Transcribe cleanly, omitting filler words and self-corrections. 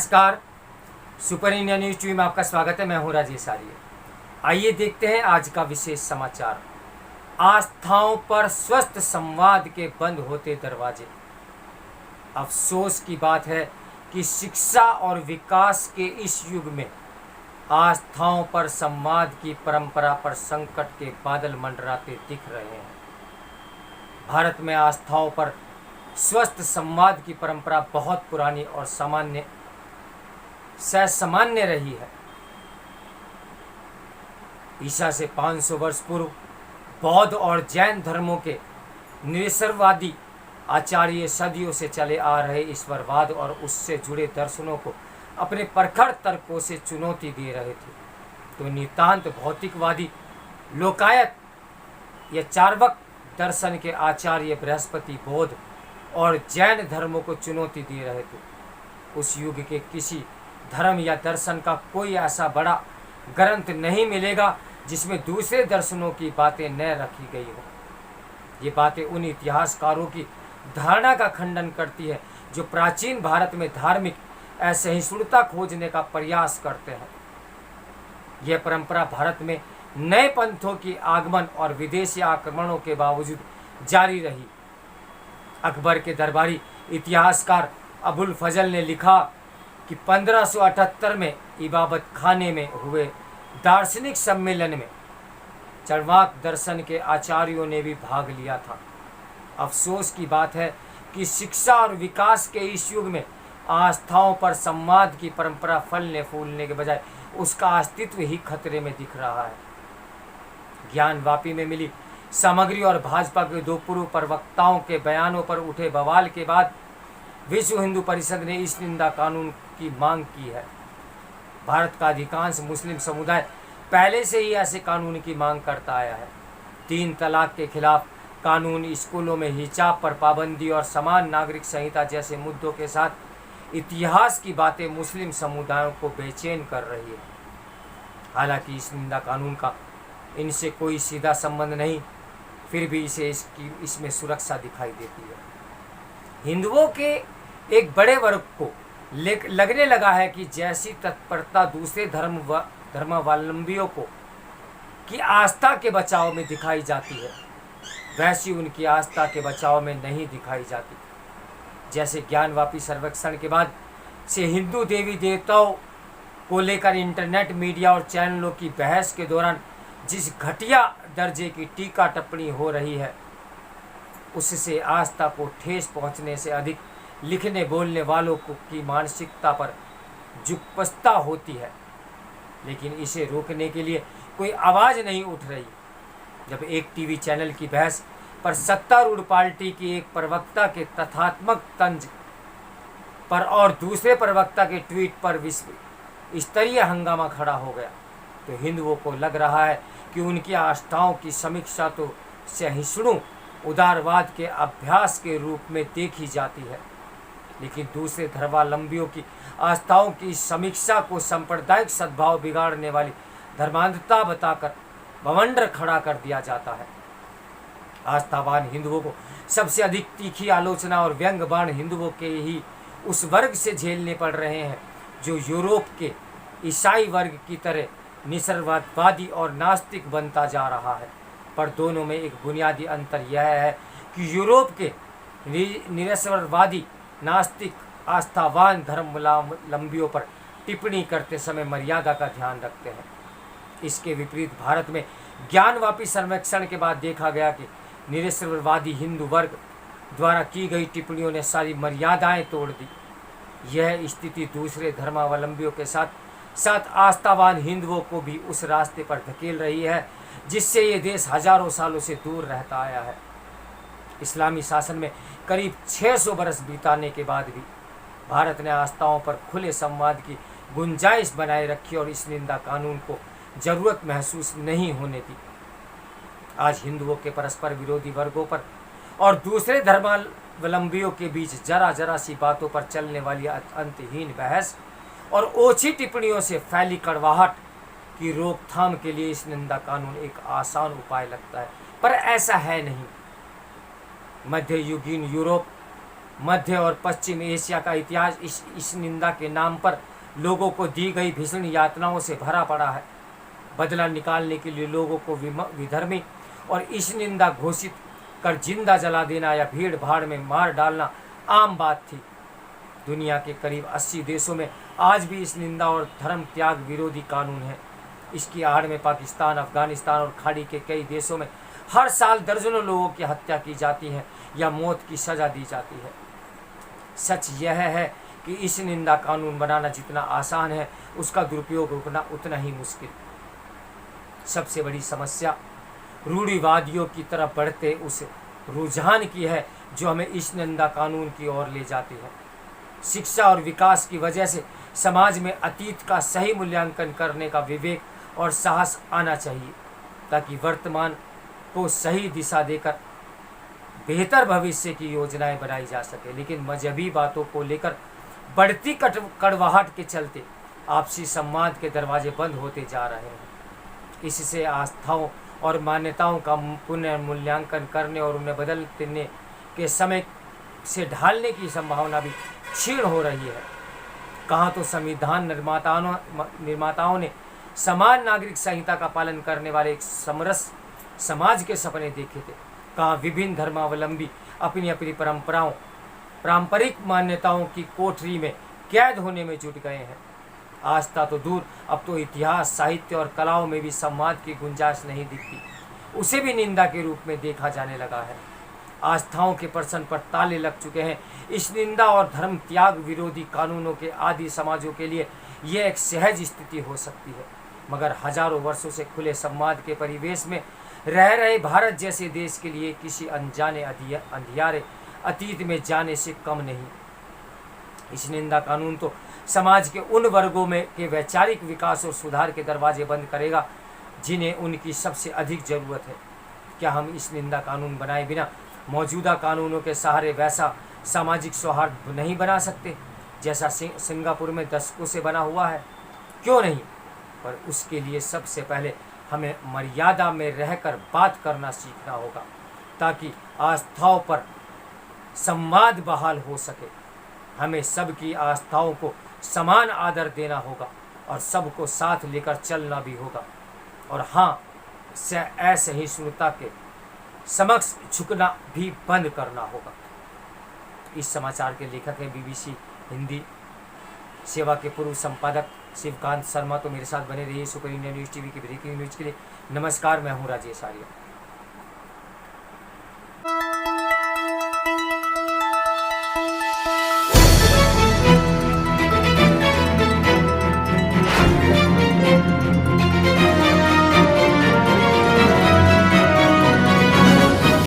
नमस्कार। Super India news TV में आपका स्वागत है। मैं हूं राजेश आर्य। आइए देखते हैं आज का विशेष समाचार। आस्थाओं पर स्वस्थ संवाद के बंद होते दरवाजे। अफसोस की बात है कि शिक्षा और विकास के इस युग में आस्थाओं पर संवाद की परंपरा पर संकट के बादल मंडराते दिख रहे हैं। भारत में आस्थाओं पर स्वस्थ संवाद की परंपरा बहुत पुरानी और सामान्य रही है। ईसा से 500 वर्ष पूर्व बौद्ध और जैन धर्मों के निरीश्वरवादी आचार्य सदियों से चले आ रहे ईश्वरवाद और उससे जुड़े दर्शनों को अपने प्रखर तर्कों से चुनौती दे रहे थे, तो नितांत भौतिकवादी लोकायत या चार्वाक दर्शन के आचार्य बृहस्पति बौद्ध और जैन धर्मों को चुनौती दे रहे थे। उस युग के किसी धर्म या दर्शन का कोई ऐसा बड़ा ग्रंथ नहीं मिलेगा जिसमें दूसरे दर्शनों की बातें न रखी गई हो। ये बातें उन इतिहासकारों की धारणा का खंडन करती है जो प्राचीन भारत में धार्मिक असहिष्णुता खोजने का प्रयास करते हैं। यह परंपरा भारत में नए पंथों की आगमन और विदेशी आक्रमणों के बावजूद जारी रही। अकबर के दरबारी इतिहासकार अबुल फजल ने लिखा कि 1578 में इबादत खाने में हुए दार्शनिक सम्मेलन में चार्वाक दर्शन के आचार्यों ने भी भाग लिया था। अफसोस की बात है कि शिक्षा और विकास के इस युग में आस्थाओं पर संवाद की परंपरा फलने फूलने के बजाय उसका अस्तित्व ही खतरे में दिख रहा है। ज्ञानवापी में मिली सामग्री और भाजपा के दो पूर्व प्रवक्ताओं के बयानों पर उठे बवाल के बाद विश्व हिंदू परिषद ने इस निंदा कानून की मांग की है। भारत का अधिकांश मुस्लिम समुदाय पहले से ही ऐसे कानून की मांग करता आया है। 3 तलाक के खिलाफ कानून, स्कूलों में हिजाब पर पाबंदी और समान नागरिक संहिता जैसे मुद्दों के साथ इतिहास की बातें मुस्लिम समुदायों को बेचैन कर रही है। हालांकि इस निंदा कानून का इनसे कोई सीधा संबंध नहीं, फिर भी इसमें सुरक्षा दिखाई देती है। हिंदुओं के एक बड़े वर्ग को लगने लगा है कि जैसी तत्परता दूसरे धर्मावलंबियों को की आस्था के बचाव में दिखाई जाती है, वैसी उनकी आस्था के बचाव में नहीं दिखाई जाती। जैसे ज्ञानवापी सर्वेक्षण के बाद से हिंदू देवी देवताओं को लेकर इंटरनेट, मीडिया और चैनलों की बहस के दौरान जिस घटिया दर्जे की टीका टिप्पणी हो रही है, उससे आस्था को ठेस पहुंचने से अधिक लिखने बोलने वालों की मानसिकता पर जुगपस्ता होती है। लेकिन इसे रोकने के लिए कोई आवाज़ नहीं उठ रही। जब एक टीवी चैनल की बहस पर सत्तारूढ़ पार्टी की एक प्रवक्ता के तथ्यात्मक तंज पर और दूसरे प्रवक्ता के ट्वीट पर विश्व स्तरीय हंगामा खड़ा हो गया, तो हिंदुओं को लग रहा है कि उनकी आस्थाओं की समीक्षा तो सहिष्णु उदारवाद के अभ्यास के रूप में देखी जाती है, लेकिन दूसरे धर्मावलंबियों की आस्थाओं की समीक्षा को सांप्रदायिक सद्भाव बिगाड़ने वाली धर्मांधता बताकर बवंडर खड़ा कर दिया जाता है। आस्थावान हिंदुओं को सबसे अधिक तीखी आलोचना और व्यंग बाण हिंदुओं के ही उस वर्ग से झेलने पड़ रहे हैं जो यूरोप के ईसाई वर्ग की तरह निसर्गवादी और नास्तिक बनता जा रहा है। पर दोनों में एक बुनियादी अंतर यह है कि यूरोप के निरीश्वरवादी नास्तिक आस्थावान धर्मावलंबियों पर टिप्पणी करते समय मर्यादा का ध्यान रखते हैं। इसके विपरीत भारत में ज्ञानवापी सर्वेक्षण के बाद देखा गया कि निरीश्वरवादी हिंदू वर्ग द्वारा की गई टिप्पणियों ने सारी मर्यादाएं तोड़ दी। यह स्थिति दूसरे धर्मावलंबियों के साथ साथ आस्थावान हिंदुओं को भी उस रास्ते पर धकेल रही है जिससे ये देश हजारों सालों से दूर रहता आया है। इस्लामी शासन में करीब 600 बरस बिताने के बाद भी भारत ने आस्थाओं पर खुले संवाद की गुंजाइश बनाए रखी और इस निंदा कानून को जरूरत महसूस नहीं होने दी। आज हिंदुओं के परस्पर विरोधी वर्गों पर और दूसरे धर्मावलंबियों के बीच जरा सी बातों पर चलने वाली अंतहीन बहस और ओछी टिप्पणियों से फैली कड़वाहट की रोकथाम के लिए इस निंदा कानून एक आसान उपाय लगता है, पर ऐसा है नहीं। मध्ययुगीन यूरोप मध्य और पश्चिम एशिया का इतिहास इस निंदा के नाम पर लोगों को दी गई भीषण यातनाओं से भरा पड़ा है। बदला निकालने के लिए लोगों को विधर्मी और इस निंदा घोषित कर जिंदा जला देना या भीड़ भाड़ में मार डालना आम बात थी। दुनिया के करीब 80 देशों में आज भी इस निंदा और धर्म त्याग विरोधी कानून है। इसकी आड़ में पाकिस्तान, अफगानिस्तान और खाड़ी के कई देशों में हर साल दर्जनों लोगों की हत्या की जाती है या मौत की सजा दी जाती है। सच यह है कि इस निंदा कानून बनाना जितना आसान है, उसका दुरुपयोग रोकना उतना ही मुश्किल। सबसे बड़ी समस्या रूढ़िवादियों की तरफ बढ़ते उस रुझान की है जो हमें इस निंदा कानून की ओर ले जाती है। शिक्षा और विकास की वजह से समाज में अतीत का सही मूल्यांकन करने का विवेक और साहस आना चाहिए, ताकि वर्तमान को सही दिशा देकर बेहतर भविष्य की योजनाएं बनाई जा सके। लेकिन मजहबी बातों को लेकर बढ़ती कड़वाहट के चलते आपसी संवाद के दरवाजे बंद होते जा रहे हैं। इससे आस्थाओं और मान्यताओं का पुनर्मूल्यांकन करने और उन्हें बदलने के समय से ढालने की संभावना भी क्षीण हो रही है। कहाँ तो संविधान निर्माताओं ने समान नागरिक संहिता का पालन करने वाले एक समरस समाज के सपने देखे थे, कहाँ विभिन्न धर्मावलंबी अपनी अपनी पारंपरिक मान्यताओं की कोठरी में कैद होने में जुट गए हैं। आस्था तो दूर, अब तो इतिहास, साहित्य और कलाओं में भी संवाद की गुंजाइश नहीं दिखती, उसे भी निंदा के रूप में देखा जाने लगा है। आस्थाओं के प्रश्न पर ताले लग चुके हैं। इस निंदा और धर्म त्याग विरोधी कानूनों के आदि समाजों के लिए यह एक सहज स्थिति हो सकती है, मगर हजारों वर्षों से खुले संवाद के परिवेश में रह रहे भारत जैसे देश के लिए किसी अनजाने अंधियारे अतीत में जाने से कम नहीं। इस निंदा कानून तो समाज के उन वर्गों में के वैचारिक विकास और सुधार के दरवाजे बंद करेगा जिन्हें उनकी सबसे अधिक ज़रूरत है। क्या हम इस निंदा कानून बनाए बिना मौजूदा कानूनों के सहारे वैसा सामाजिक सौहार्द नहीं बना सकते जैसा सिंगापुर में दशकों से बना हुआ है? क्यों नहीं, पर उसके लिए सबसे पहले हमें मर्यादा में रहकर बात करना सीखना होगा, ताकि आस्थाओं पर संवाद बहाल हो सके। हमें सबकी आस्थाओं को समान आदर देना होगा और सबको साथ लेकर चलना भी होगा, और हाँ, असहिष्णुता के समक्ष झुकना भी बंद करना होगा। इस समाचार के लेखक हैं BBC हिंदी सेवा के पूर्व संपादक शिवकांत शर्मा। तो मेरे साथ बने रहिए सुपर इंडिया न्यूज़ टीवी की ब्रेकिंग न्यूज़ के लिए। नमस्कार, मैं हूँ राजेश आर्य।